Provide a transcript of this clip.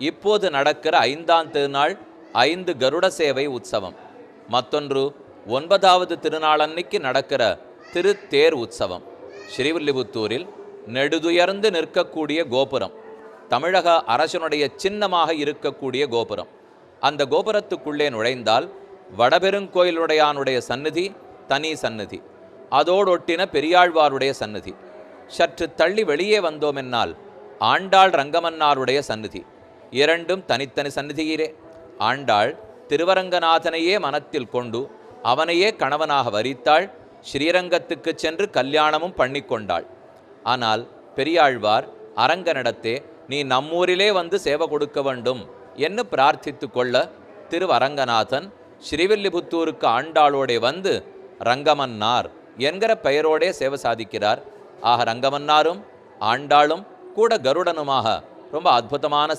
இப்போது நடக்கிற 5ஆம் திருநாள் 5 கருட சேவை உற்சவம். மற்றொன்று 9வது திருநாளன்னைக்கு நடக்கிற திருத்தேர் உற்சவம். ஸ்ரீவில்லிபுத்தூரில் நெடுதுயர்ந்து நிற்கக்கூடிய கோபுரம், தமிழக அரசனுடைய சின்னமாக இருக்கக்கூடிய கோபுரம். அந்த கோபுரத்துக்குள்ளே நுழைந்தால் வடபெருங்கோயிலுடையானுடைய சந்நிதி தனி சந்நிதி, அதோடொட்டின பெரியாழ்வாருடைய சந்நிதி. சற்று தள்ளி வெளியே வந்தோமென்னால் ஆண்டாள் ரங்கமன்னாருடைய சந்நிதி. இரண்டும் தனித்தனி சந்நிதியிலே. ஆண்டாள் திருவரங்கநாதனையே மனத்தில் கொண்டு அவனையே கணவனாக வரித்தாள். ஸ்ரீரங்கத்துக்கு சென்று கல்யாணமும் பண்ணிக்கொண்டாள். ஆனால் பெரியாழ்வார் அரங்கனிடத்தே நீ நம்மூரிலே வந்து சேவை கொடுக்க வேண்டும் என்று பிரார்த்தித்து கொள்ள திருவரங்கநாதன் ஸ்ரீவில்லிபுத்தூருக்கு ஆண்டாளோடே வந்து ரங்கமன்னார் என்கிற பெயரோடே சேவை சாதிக்கிறார். ஆக ரங்கமன்னாரும் ஆண்டாளும் கூட கருடனுமாக ரொம்ப அற்புதமான